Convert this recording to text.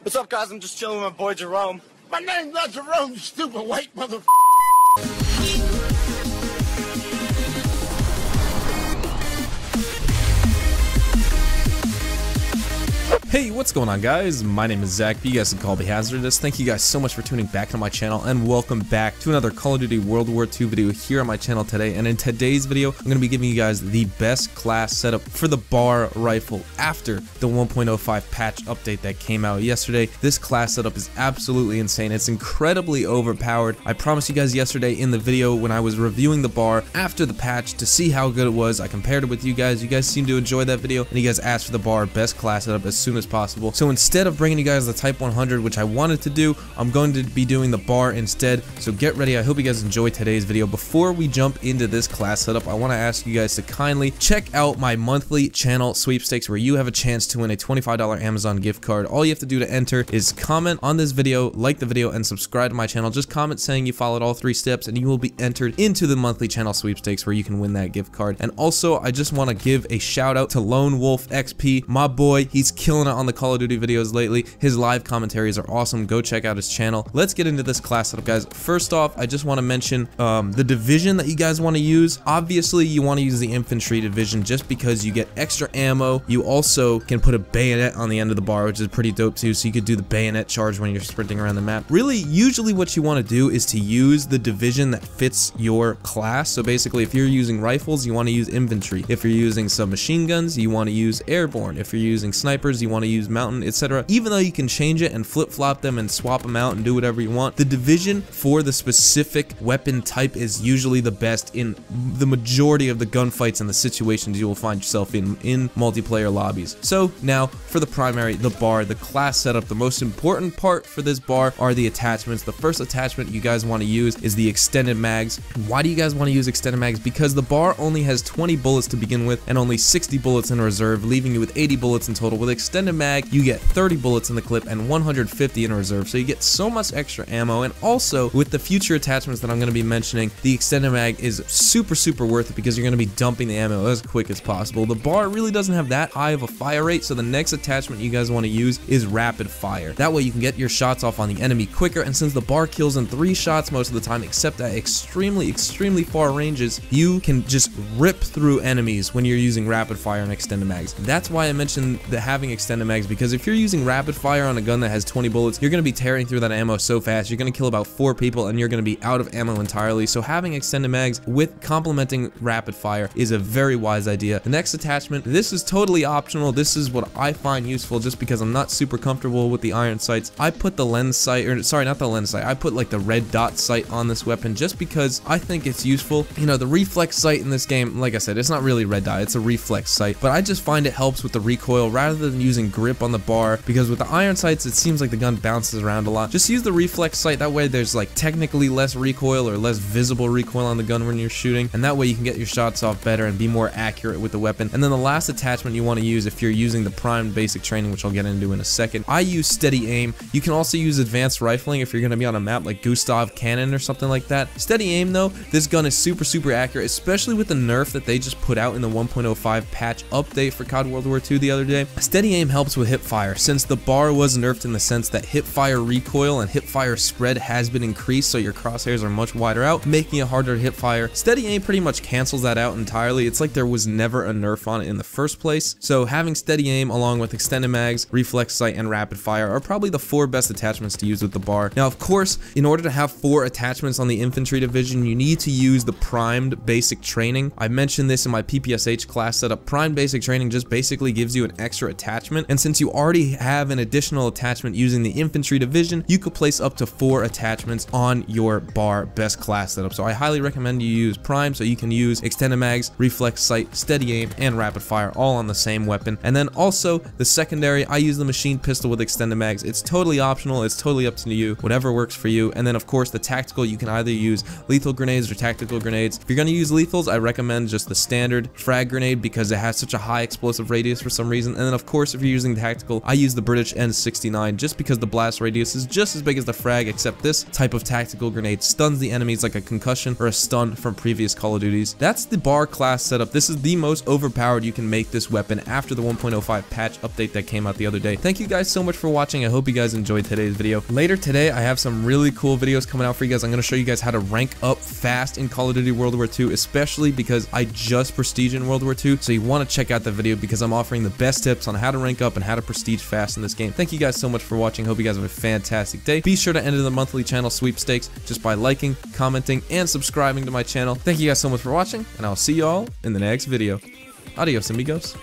What's up, guys? I'm just chilling with my boy Jerome. My name's not Jerome, you stupid white motherfucker. Hey, what's going on, guys? My name is Zach, but you guys can call me Hazardous. Thank you guys so much for tuning back to my channel, and welcome back to another Call of Duty World War II video here on my channel today. And in today's video, I'm going to be giving you guys the best class setup for the BAR rifle after the 1.05 patch update that came out yesterday. This class setup is absolutely insane. It's incredibly overpowered. I promised you guys yesterday in the video when I was reviewing the BAR after the patch to see how good it was. I compared it with you guys. You guys seemed to enjoy that video, and you guys asked for the BAR best class setup as soon as possible. So instead of bringing you guys the Type 100, which I wanted to do, I'm going to be doing the BAR instead. So get ready. I hope you guys enjoy today's video. Before we jump into this class setup, I want to ask you guys to kindly check out my monthly channel sweepstakes where you have a chance to win a $25 Amazon gift card. All you have to do to enter is comment on this video, like the video, and subscribe to my channel. Just comment saying you followed all 3 steps and you will be entered into the monthly channel sweepstakes where you can win that gift card. And also, I just want to give a shout out to Lone Wolf XP, my boy. He's killing it on the Call of Duty videos lately. His live commentaries are awesome. Go check out his channel. Let's get into this class setup, guys. First off, I just want to mention the division that you guys want to use. Obviously, you want to use the infantry division just because you get extra ammo. You also can put a bayonet on the end of the BAR, which is pretty dope too, so you could do the bayonet charge when you're sprinting around the map. Really, usually what you want to do is to use the division that fits your class. So basically, if you're using rifles, you want to use infantry. If you're using submachine guns, you want to use airborne. If you're using snipers, you want to use mountain, etc. Even though you can change it and flip-flop them and swap them out and do whatever you want, the division for the specific weapon type is usually the best in the majority of the gunfights and the situations you will find yourself in multiplayer lobbies. So now for the primary, the BAR, the class setup. The most important part for this BAR are the attachments. The first attachment you guys want to use is the extended mags. Why do you guys want to use extended mags? Because the BAR only has 20 bullets to begin with and only 60 bullets in reserve, leaving you with 80 bullets in total. With extended mag, you get 30 bullets in the clip and 150 in reserve, so you get so much extra ammo. And also with the future attachments that I'm going to be mentioning, the extended mag is super worth it because you're going to be dumping the ammo as quick as possible. The BAR really doesn't have that high of a fire rate, so the next attachment you guys want to use is rapid fire. That way you can get your shots off on the enemy quicker, and since the BAR kills in 3 shots most of the time, except at extremely far ranges, you can just rip through enemies when you're using rapid fire and extended mags. That's why I mentioned having extended mags, because if you're using rapid fire on a gun that has 20 bullets, you're going to be tearing through that ammo so fast. You're going to kill about 4 people and you're going to be out of ammo entirely. So having extended mags with complementing rapid fire is a very wise idea. The next attachment, this is totally optional. This is what I find useful just because I'm not super comfortable with the iron sights. I put the lens sight, or sorry, not the lens sight, I put like the red dot sight on this weapon just because I think it's useful. You know, the reflex sight in this game, like I said, it's not really red dot, it's a reflex sight, but I just find it helps with the recoil rather than using grip on the BAR, because with the iron sights it seems like the gun bounces around a lot. Just use the reflex sight. That way there's like technically less recoil or less visible recoil on the gun when you're shooting, and that way you can get your shots off better and be more accurate with the weapon. And then the last attachment you want to use if you're using the primed basic training, which I'll get into in a second, I use steady aim. You can also use advanced rifling if you're going to be on a map like Gustav Cannon or something like that. Steady aim though, this gun is super accurate, especially with the nerf that they just put out in the 1.05 patch update for COD World War II the other day. Steady aim helps with hip fire, since the BAR was nerfed in the sense that hip fire recoil and hip fire spread has been increased, so your crosshairs are much wider out, making it harder to hip fire. Steady aim pretty much cancels that out entirely. It's like there was never a nerf on it in the first place. So having steady aim along with extended mags, reflex sight, and rapid fire are probably the 4 best attachments to use with the BAR. Now, of course, in order to have 4 attachments on the infantry division, you need to use the primed basic training. I mentioned this in my PPSH class setup. Primed basic training just basically gives you an extra attachment, and since you already have an additional attachment using the infantry division, you could place up to 4 attachments on your BAR best class setup. So I highly recommend you use prime, so you can use extended mags, reflex sight, steady aim, and rapid fire all on the same weapon. And then also the secondary, I use the machine pistol with extended mags. It's totally optional, it's totally up to you, whatever works for you. And then of course the tactical, you can either use lethal grenades or tactical grenades. If you're going to use lethals, I recommend just the standard frag grenade because it has such a high explosive radius for some reason. And then of course if you're using tactical, I use the British N69 just because the blast radius is just as big as the frag, except this type of tactical grenade stuns the enemies like a concussion or a stun from previous Call of Duties. That's the bar class setup. This is the most overpowered you can make this weapon after the 1.05 patch update that came out the other day. Thank you guys so much for watching. I hope you guys enjoyed today's video. Later today, I have some really cool videos coming out for you guys. I'm going to show you guys how to rank up fast in Call of Duty World War II, especially because I just prestige in World War II, so you want to check out the video because I'm offering the best tips on how to rank up and how to prestige fast in this game. Thank you guys so much for watching. Hope you guys have a fantastic day. Be sure to enter the monthly channel sweepstakes just by liking, commenting, and subscribing to my channel. Thank you guys so much for watching, and I'll see you all in the next video. Adios, amigos.